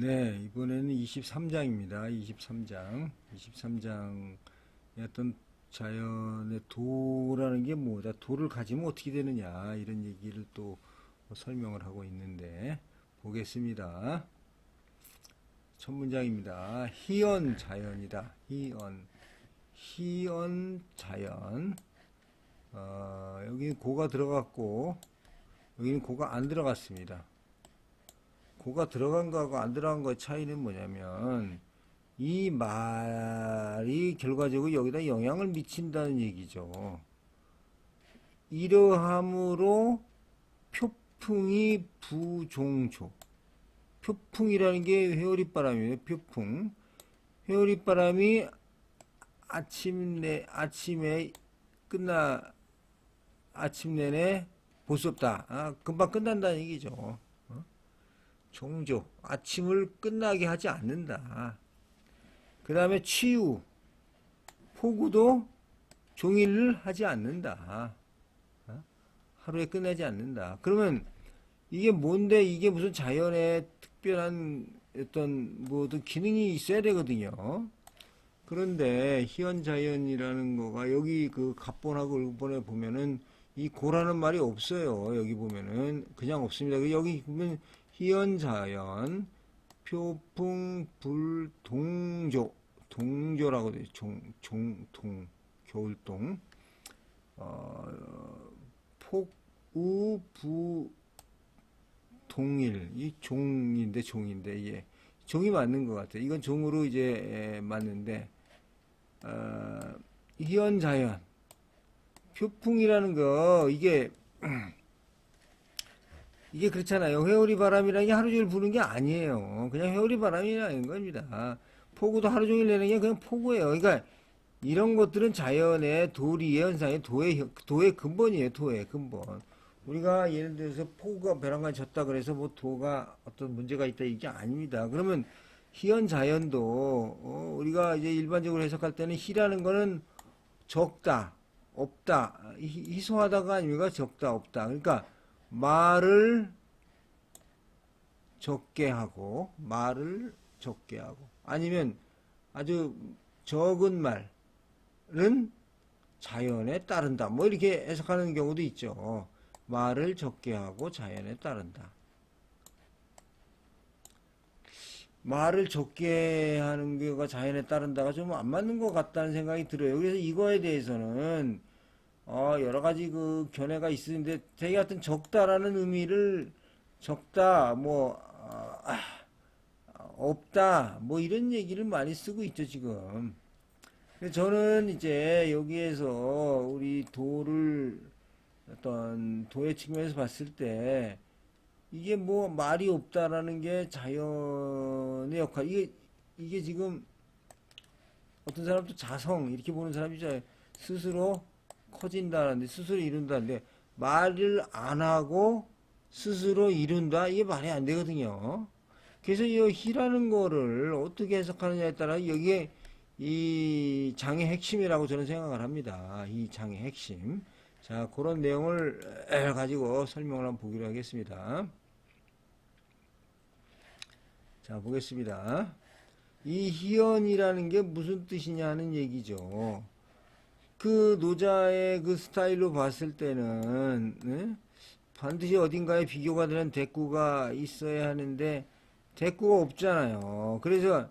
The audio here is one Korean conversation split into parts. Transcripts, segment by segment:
네, 이번에는 23장입니다. 23장. 23장의 어떤 자연의 도라는 게 뭐다? 도를 가지면 어떻게 되느냐? 이런 얘기를 또 설명을 하고 있는데, 보겠습니다. 첫 문장입니다. 희연 자연이다. 희연 자연. 여기는 고가 들어갔고, 여기는 고가 안 들어갔습니다. 고가 들어간 거하고 안 들어간 거의 차이는 뭐냐면 이 말이 결과적으로 여기다 영향을 미친다는 얘기죠. 이러함으로 표풍이 부종조. 표풍이라는 게 회오리바람이에요. 표풍. 회오리바람이 아침에 아침 내내 볼 수 없다. 금방 끝난다는 얘기죠. 종조, 아침을 끝나게 하지 않는다. 그 다음에 치유, 폭우도 종일을 하지 않는다. 하루에 끝내지 않는다. 그러면 이게 뭔데? 이게 무슨 자연의 특별한 어떤 모든 기능이 있어야 되거든요. 그런데 희연자연이라는 거가 여기 그 갑본하고 을본에 보면은 이 고라는 말이 없어요. 여기 보면은 그냥 없습니다. 여기 보면 희연자연, 표풍, 불, 동조라고 돼요. 겨울동. 폭, 우, 부, 동일. 이 종인데, 예. 종이 맞는 것 같아요. 이건 종으로 이제 맞는데, 희연자연. 표풍이라는 거, 이게 그렇잖아요. 회오리 바람이라는 게 하루 종일 부는 게 아니에요. 그냥 회오리 바람이라는 겁니다. 폭우도 하루 종일 내는 게 그냥 폭우예요. 그러니까 이런 것들은 자연의 도리의 현상의 도의 근본이에요. 도의 근본. 우리가 예를 들어서 폭우가 벼랑간 졌다 그래서 뭐 도가 어떤 문제가 있다 이게 아닙니다. 그러면 희연 자연도 우리가 이제 일반적으로 해석할 때는 희라는 거는 적다, 없다, 희소하다가 아닙니까? 적다, 없다. 그러니까 말을 말을 적게 하고, 아니면 아주 적은 말은 자연에 따른다. 뭐 이렇게 해석하는 경우도 있죠. 말을 적게 하고 자연에 따른다. 말을 적게 하는 게가 자연에 따른다가 좀 안 맞는 것 같다는 생각이 들어요. 그래서 이거에 대해서는 여러 가지 그 견해가 있는데 되게 하여튼 적다라는 의미를 적다 없다 뭐 이런 얘기를 많이 쓰고 있죠 지금. 근데 저는 이제 여기에서 우리 도를 어떤 도의 측면에서 봤을 때 이게 뭐 말이 없다라는 게 자연의 역할. 이게 지금 어떤 사람도 자성 이렇게 보는 사람이 있잖아요. 스스로 커진다는데 스스로 이룬다는데 말을 안 하고 스스로 이룬다 이게 말이 안 되거든요. 그래서 이 희라는 거를 어떻게 해석하느냐에 따라 여기에 이 장의 핵심이라고 저는 생각을 합니다. 이 장의 핵심. 자, 그런 내용을 가지고 설명을 한번 보기로 하겠습니다. 자, 보겠습니다. 이 희연이라는 게 무슨 뜻이냐는 얘기죠. 그 노자의 그 스타일로 봤을 때는 반드시 어딘가에 비교가 되는 대꾸가 있어야 하는데 대꾸가 없잖아요. 그래서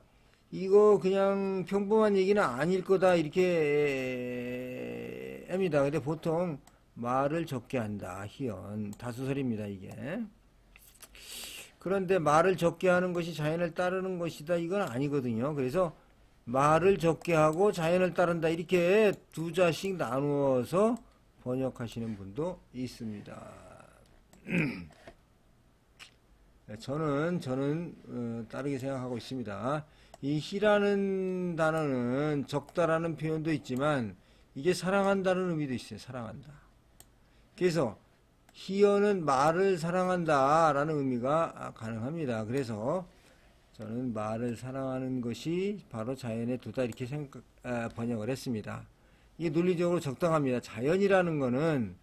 이거 그냥 평범한 얘기는 아닐 거다 이렇게 합니다. 근데 보통 말을 적게 한다. 희연 다수설입니다 이게. 그런데 말을 적게 하는 것이 자연을 따르는 것이다 이건 아니거든요. 그래서 말을 적게 하고 자연을 따른다 이렇게 두 자씩 나누어서 번역하시는 분도 있습니다. 저는 다르게 생각하고 있습니다. 이 희라는 단어는 적다라는 표현도 있지만 이게 사랑한다는 의미도 있어요. 사랑한다. 그래서 희연은 말을 사랑한다라는 의미가 가능합니다. 그래서 저는 말을 사랑하는 것이 바로 자연의 도다 이렇게 번역을 했습니다. 이게 논리적으로 적당합니다. 자연이라는 거는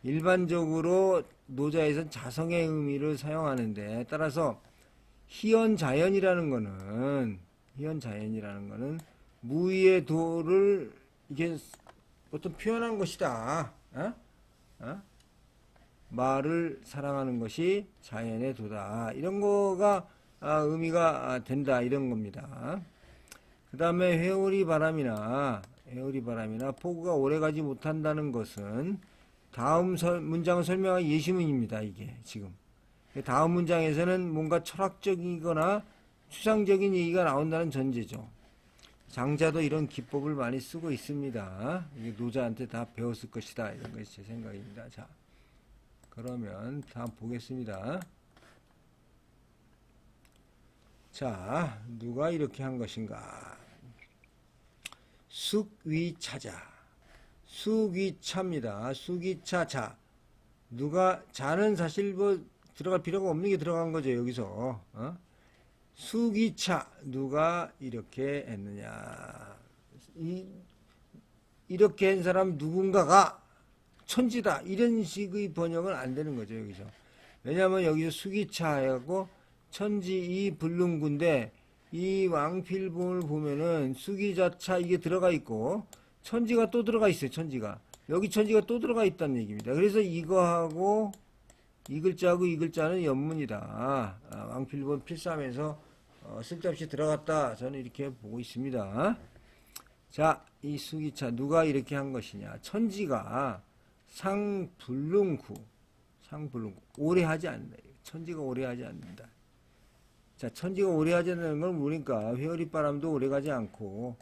일반적으로 노자에선 자성의 의미를 사용하는데 따라서 희연자연이라는 거는 무의의 도를 이게 어떤 표현한 것이다. 어? 어? 말을 사랑하는 것이 자연의 도다. 이런 거가 의미가 된다. 이런 겁니다. 그 다음에 회오리 바람이나 폭우가 오래가지 못한다는 것은 다음 문장을 설명한 예시문입니다. 이게 지금 다음 문장에서는 뭔가 철학적이거나 추상적인 얘기가 나온다는 전제죠. 장자도 이런 기법을 많이 쓰고 있습니다. 이게 노자한테 다 배웠을 것이다. 이런 것이 제 생각입니다. 자, 그러면 다음 보겠습니다. 자, 누가 이렇게 한 것인가? 숙위차자. 숙위차입니다. 숙위차 자. 누가 자는 사실 뭐 들어갈 필요가 없는 게 들어간 거죠. 여기서. 숙위차. 누가 이렇게 했느냐. 이렇게 한 사람 누군가가 천지다. 이런 식의 번역은 안 되는 거죠. 여기서. 왜냐하면 여기서 숙위차하고 천지 이 불능구인데 이 왕필봉을 보면은 수기자차 이게 들어가 있고 천지가 또 들어가 있어요. 천지가 여기 천지가 또 들어가 있다는 얘기입니다. 그래서 이거하고 이 글자하고 이 글자는 연문이다. 왕필봉 필사하면서 쓸데없이 들어갔다. 저는 이렇게 보고 있습니다. 자, 이 수기차 누가 이렇게 한 것이냐? 천지가 상불능구 오래 하지 않는다. 천지가 오래 하지 않는다. 자, 천지가 오래 하지 않는 걸 모르니까 회오리바람도 오래 가지 않고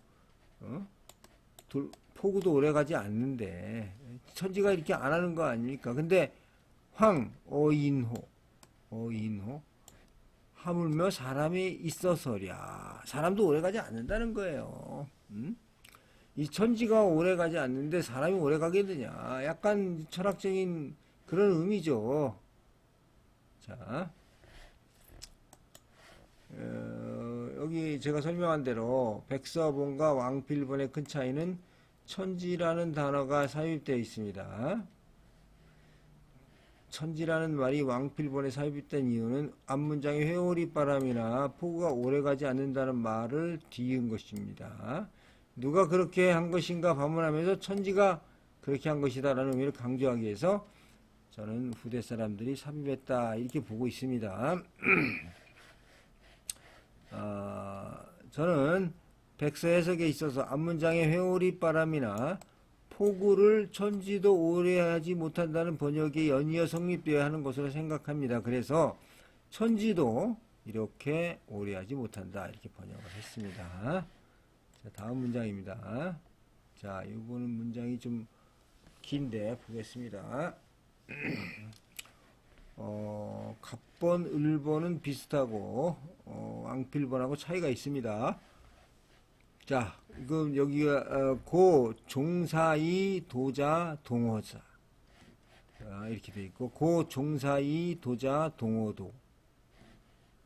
폭우도 오래 가지 않는데 천지가 이렇게 안 하는 거 아닙니까? 근데 어인호 하물며 사람이 있어서랴. 사람도 오래 가지 않는다는 거예요. 이 천지가 오래 가지 않는데 사람이 오래 가겠느냐. 약간 철학적인 그런 의미죠. 자, 여기 제가 설명한 대로 백서본과 왕필본의 큰 차이는 천지라는 단어가 삽입되어 있습니다. 천지라는 말이 왕필본에 삽입된 이유는 앞문장에 회오리바람이나 폭우가 오래가지 않는다는 말을 뒤은 것입니다. 누가 그렇게 한 것인가 반문하면서 천지가 그렇게 한 것이다 라는 의미를 강조하기 위해서 저는 후대 사람들이 삽입했다 이렇게 보고 있습니다. 저는 백서 해석에 있어서 앞문장의 회오리바람이나 폭우를 천지도 오래 하지 못한다는 번역에 연이어 성립되어야 하는 것으로 생각합니다. 그래서 천지도 이렇게 오래 하지 못한다 이렇게 번역을 했습니다. 자, 다음 문장입니다. 자, 이거는 문장이 좀 긴데 보겠습니다. 갑본, 을본은 비슷하고 왕필본하고 차이가 있습니다. 자, 이건 여기가 고, 종사이, 도자, 동어자 이렇게 돼 있고 고, 종사이, 도자, 동어도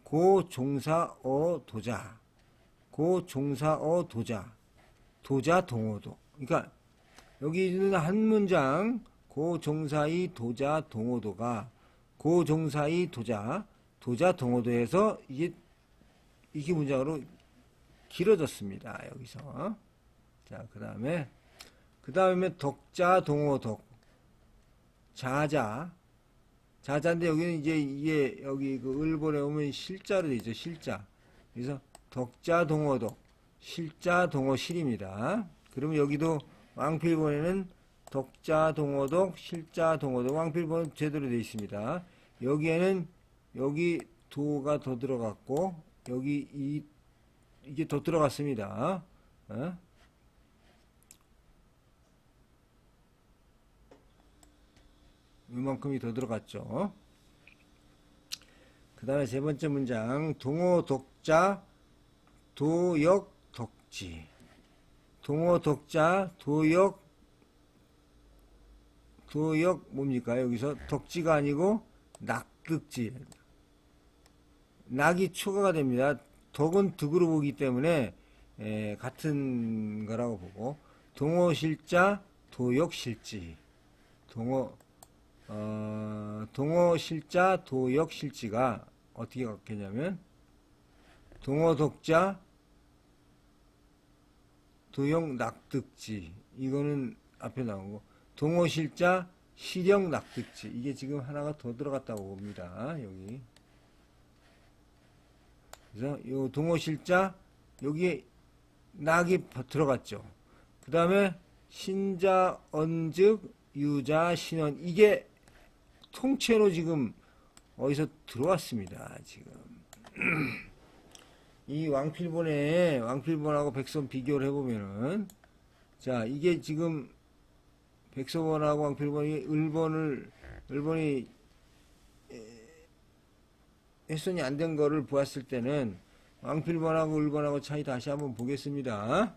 고, 종사어, 도자 고, 종사어, 도자, 동어도. 그러니까 여기는 한 문장 고, 종사이, 도자, 동어도가 고, 종사이, 도자, 동어도에서 이게 문장으로 길어졌습니다. 여기서. 자, 그 다음에 덕자, 동어덕. 자자인데 여기는 이제 이게 여기 그 을본에 오면 실자로 되어 있죠. 실자. 그래서 덕자, 동어덕. 실자, 동어실입니다. 그러면 여기도 왕필본에는 덕자, 동어덕, 실자, 동어덕. 왕필본은 제대로 되어 있습니다. 여기에는 여기 도가 더 들어갔고 여기 이게 더 들어갔습니다. 이만큼이 더 들어갔죠. 그 다음에 세 번째 문장 동어 독자 도역 덕지. 동어 독자 도역 뭡니까? 여기서 덕지가 아니고 낙득지. 낙이 추가가 됩니다. 덕은 득으로 보기 때문에 같은 거라고 보고 동어실자 도역실지 동어실자 도역실지가 어떻게 같겠냐면 동어 독자 도형 낙득지 이거는 앞에 나오고 동어 실자 시령 낙득지 이게 지금 하나가 더 들어갔다고 봅니다. 여기 그래서 요 동어 실자 여기에 낙이 들어갔죠. 그 다음에 신자 언즉 유자 신원 이게 통째로 지금 어디서 들어왔습니다. 지금 이 왕필본하고 백선 비교를 해보면은 자 이게 지금 백서본하고 왕필본이 을본이 훼손이 안 된 거를 보았을 때는 왕필본하고 을본하고 차이 다시 한번 보겠습니다.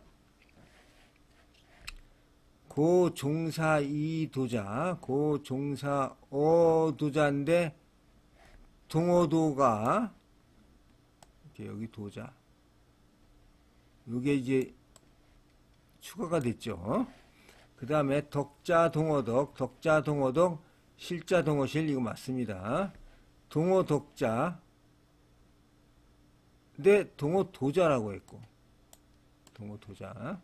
고 종사 이 도자, 고 종사 어 도자인데 동어도가 이렇게 여기 도자, 요게 이제 추가가 됐죠. 그 다음에 덕자 동어덕, 덕자 동어덕, 실자 동어실 이거 맞습니다. 동어덕자, 근데 동어도자라고 했고, 동어도자.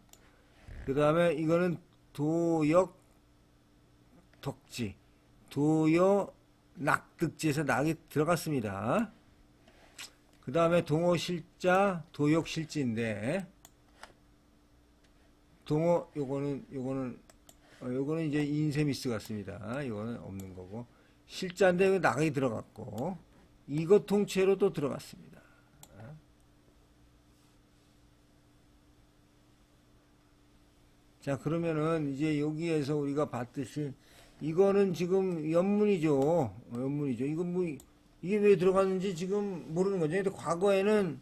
그 다음에 이거는 도역 덕지, 도여 낙득지에서 낙이 들어갔습니다. 그 다음에 동어실자, 도역실지인데, 동어 요거는 이제 인세미스 같습니다. 이거는 없는 거고 실자인데 낙이 들어갔고 이것 통째로 또 들어갔습니다. 자 그러면은 이제 여기에서 우리가 봤듯이 이거는 지금 연문이죠. 이건 뭐 이게 왜 들어갔는지 지금 모르는 거죠. 근데 과거에는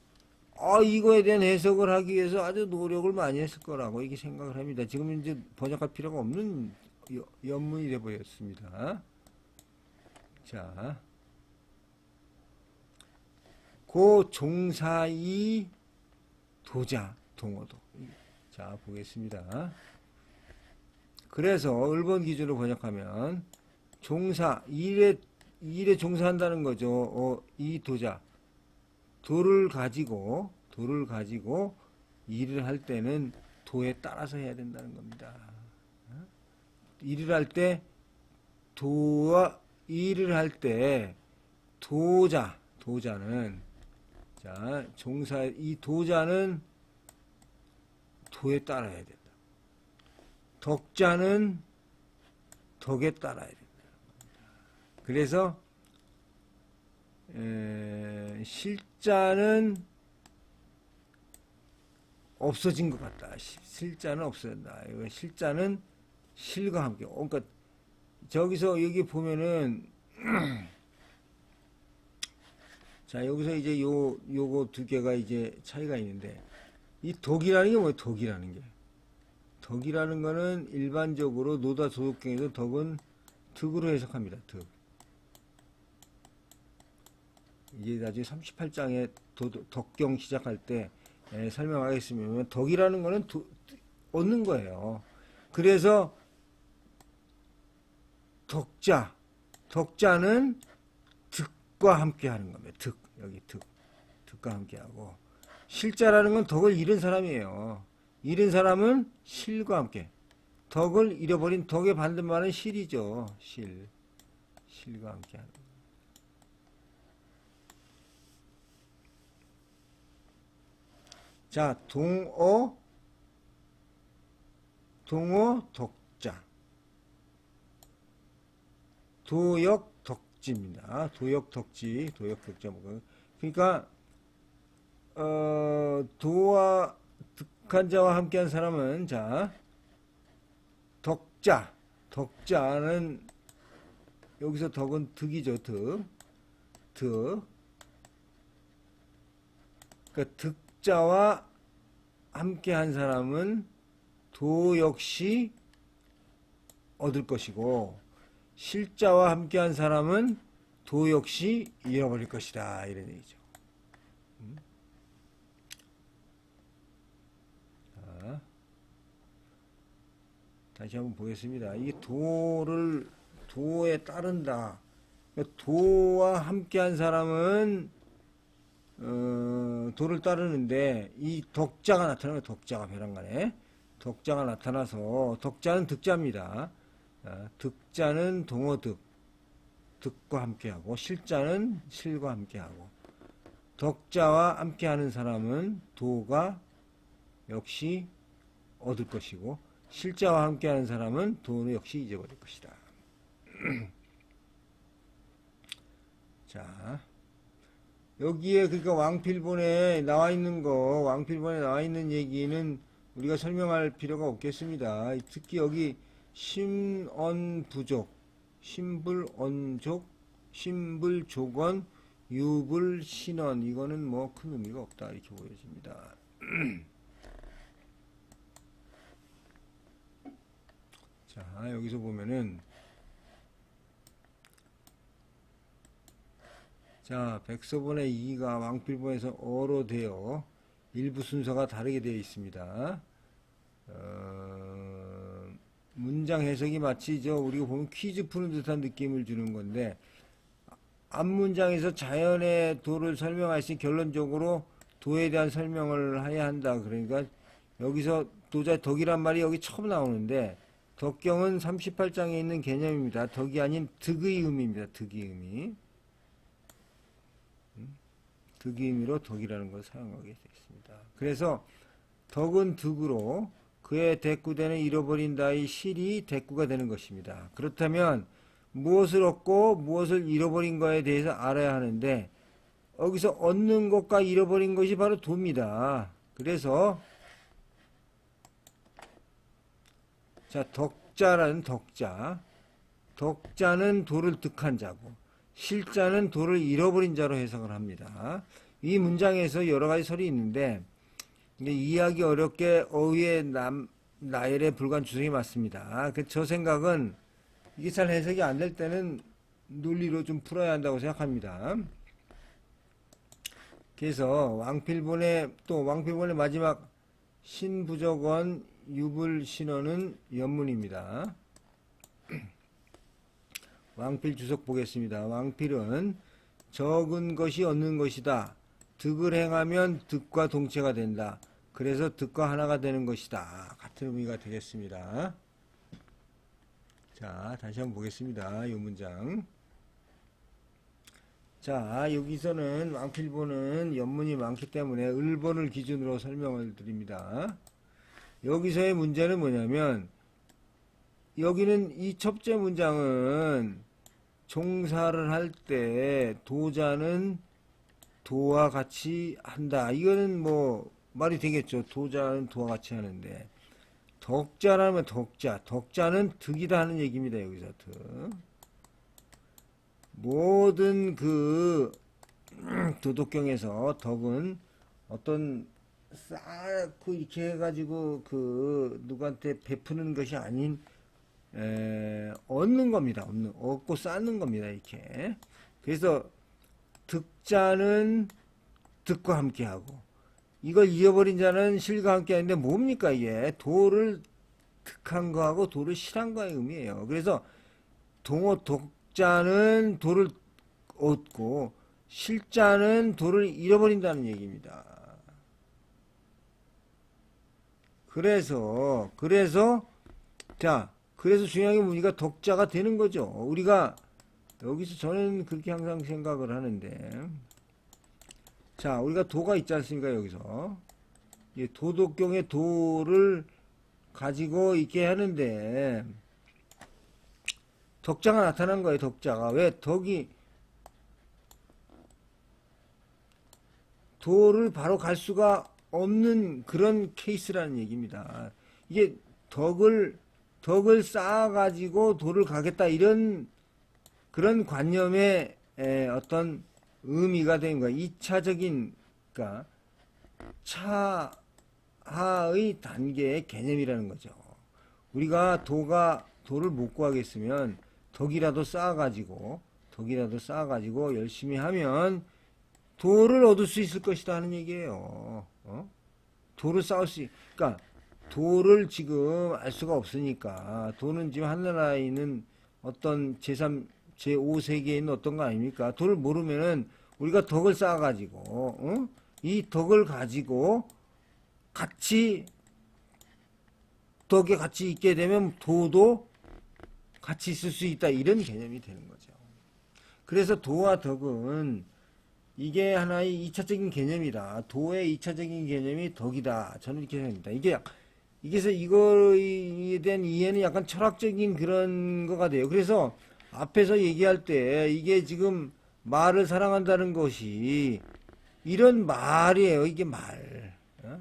이거에 대한 해석을 하기 위해서 아주 노력을 많이 했을 거라고 이렇게 생각을 합니다. 지금 이제 번역할 필요가 없는 연문이 되어버렸습니다. 자, 고 종사이 도자 동어도. 자, 보겠습니다. 그래서 을본 기준으로 번역하면 종사 일에 종사한다는 거죠. 이 도자. 도를 가지고 일을 할 때는 도에 따라서 해야 된다는 겁니다. 일을 할 때 도와 일을 할 때 도자는 자 종사 이 도자는 도에 따라야 된다. 덕자는 덕에 따라야 된다. 그래서 실자는 없어진 것 같다. 실자는 없어진다. 이거 실자는 실과 함께. 그러니까 저기서 여기 보면은 자 여기서 이제 요거 두 개가 이제 차이가 있는데 이 덕이라는 게 뭐예요? 덕이라는 거는 일반적으로 노다 도덕경에서 덕은 득으로 해석합니다. 득. 이제 나중에 38장에 덕경 시작할 때 설명하겠습니다. 덕이라는 거는 얻는 거예요. 그래서 덕자는 득과 함께 하는 겁니다. 여기 득과 함께 하고 실자라는 건 덕을 잃은 사람이에요. 잃은 사람은 실과 함께. 덕을 잃어버린 덕의 반대말은 실이죠. 실과 함께 하는 거예요. 자, 동어 덕자. 도역 덕지입니다. 도역 덕자. 그러니까, 도와 득한자와 함께한 사람은, 자, 덕자는, 여기서 덕은 득이죠, 득. 그러니까 득자와 함께한 사람은 도 역시 얻을 것이고 실자와 함께한 사람은 도 역시 잃어버릴 것이다 이런 얘기죠. 자, 다시 한번 보겠습니다. 이게 도에 따른다. 도와 함께한 사람은 도를 따르는데 이 덕자가 나타나면 덕자가 벼랑간에 덕자가 나타나서 덕자는 득자입니다. 득자는 동어득, 득과 함께하고 실자는 실과 함께하고 덕자와 함께하는 사람은 도가 역시 얻을 것이고 실자와 함께하는 사람은 도는 역시 잊어버릴 것이다. 자, 여기에 그러니까 왕필본에 나와 있는 얘기는 우리가 설명할 필요가 없겠습니다. 특히 여기 심언부족, 심불언족, 심불조건, 유불신언 이거는 뭐 큰 의미가 없다 이렇게 보여집니다. 자, 여기서 보면은 자, 백서본의 이가 왕필본에서 어로 되어 일부 순서가 다르게 되어 있습니다. 문장 해석이 마치 우리가 보면 퀴즈 푸는 듯한 느낌을 주는 건데 앞문장에서 자연의 도를 설명하시 결론적으로 도에 대한 설명을 해야 한다. 그러니까 여기서 도자 덕이란 말이 여기 처음 나오는데 덕경은 38장에 있는 개념입니다. 덕이 아닌 득의 의미입니다. 득의 의미. 득의 의미로 덕이라는 걸 사용하게 되어 있습니다. 그래서 덕은 득으로 그의 대꾸되는 잃어버린다의 실이 대꾸가 되는 것입니다. 그렇다면 무엇을 얻고 무엇을 잃어버린 것에 대해서 알아야 하는데 여기서 얻는 것과 잃어버린 것이 바로 도입니다. 그래서 자, 덕자라는 덕자는 도를 득한 자고 실자는 도를 잃어버린 자로 해석을 합니다. 이 문장에서 여러 가지 설이 있는데 이해하기 어렵게 어휘의 나열에 불과한 주석이 맞습니다. 저 생각은 이게 잘 해석이 안 될 때는 논리로 좀 풀어야 한다고 생각합니다. 그래서 왕필본의 마지막 신부적원 유불신언은 연문입니다. 왕필 주석 보겠습니다. 왕필은 적은 것이 얻는 것이다. 득을 행하면 득과 동체가 된다. 그래서 득과 하나가 되는 것이다. 같은 의미가 되겠습니다. 자, 다시 한번 보겠습니다. 이 문장. 자, 여기서는 왕필본은 연문이 많기 때문에 을본을 기준으로 설명을 드립니다. 여기서의 문제는 뭐냐면 여기는 이 첫째 문장은 종사를 할 때 도자는 도와 같이 한다. 이거는 뭐 말이 되겠죠. 도자는 도와 같이 하는데 덕자라면 덕자는 득이다 하는 얘기입니다. 여기서 득. 모든 그 도덕경에서 덕은 어떤 쌓고 이렇게 해가지고 그 누구한테 베푸는 것이 아닌 얻는 겁니다. 얻고 쌓는 겁니다. 이렇게. 그래서 득자는 득과 함께하고 이걸 잃어버린 자는 실과 함께하는데 뭡니까 이게? 도를 득한 거하고 도를 실한 거의 의미예요. 그래서 덕자는 도를 얻고 실자는 도를 잃어버린다는 얘기입니다. 그래서 중요한 게 우리가 덕자가 되는 거죠. 우리가 여기서 저는 그렇게 항상 생각을 하는데 자, 우리가 도가 있지 않습니까? 여기서 도덕경의 도를 가지고 있게 하는데 덕자가 나타난 거예요. 덕자가. 왜? 도를 바로 갈 수가 없는 그런 케이스라는 얘기입니다. 이게 덕을 쌓아가지고 도를 가겠다 이런 그런 관념의 어떤 의미가 된 거야. 2차적인 그러니까 차하의 단계의 개념이라는 거죠. 우리가 도를 못 구하겠으면 덕이라도 쌓아가지고 열심히 하면 도를 얻을 수 있을 것이다 하는 얘기예요. 도를 쌓을 그러니까 도를 지금 알 수가 없으니까 도는 지금 하늘나라에 있는 어떤 제3, 제5세계에 있는 어떤 거 아닙니까? 도를 모르면은 우리가 덕을 쌓아가지고, 어? 이 덕을 가지고 같이, 덕에 같이 있게 되면 도도 같이 있을 수 있다. 이런 개념이 되는 거죠. 그래서 도와 덕은 이게 하나의 이차적인 개념이다. 도의 이차적인 개념이 덕이다. 저는 이렇게 생각합니다. 이게서 이거에 대한 이해는 약간 철학적인 그런 거가 돼요. 그래서 앞에서 얘기할 때 이게 지금 말을 사랑한다는 것이 이런 말이에요. 이게 말. 어?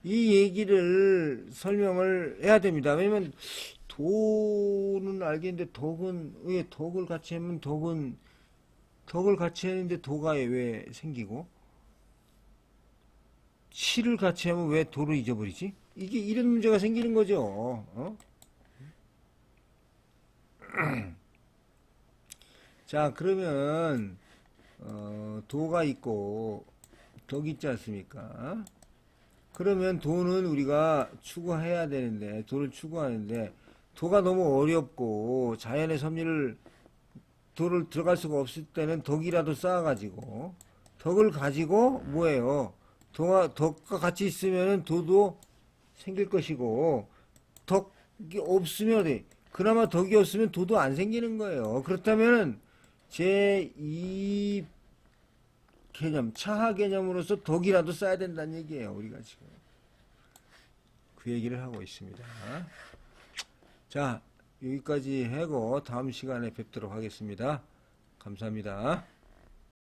이 얘기를 설명을 해야 됩니다. 왜냐면 도는 알겠는데 덕은 왜 덕을 같이 하면 덕을 같이 하는데 도가 왜 생기고 시를 같이 하면 왜 도를 잊어버리지? 이게 이런 문제가 생기는 거죠. 어? 자, 그러면 도가 있고 덕이 있지 않습니까? 그러면 도는 우리가 추구해야 되는데 도를 추구하는데 도가 너무 어렵고 자연의 섭리를 도를 들어갈 수가 없을 때는 덕이라도 쌓아가지고 덕을 가지고 뭐예요? 덕과 같이 있으면 도도 생길 것이고 덕이 없으면 어디? 그나마 덕이 없으면 도도 안 생기는 거예요. 그렇다면 제2 개념, 차하 개념으로서 덕이라도 쌓아야 된다는 얘기예요. 우리가 지금 그 얘기를 하고 있습니다. 자, 여기까지 하고 다음 시간에 뵙도록 하겠습니다. 감사합니다.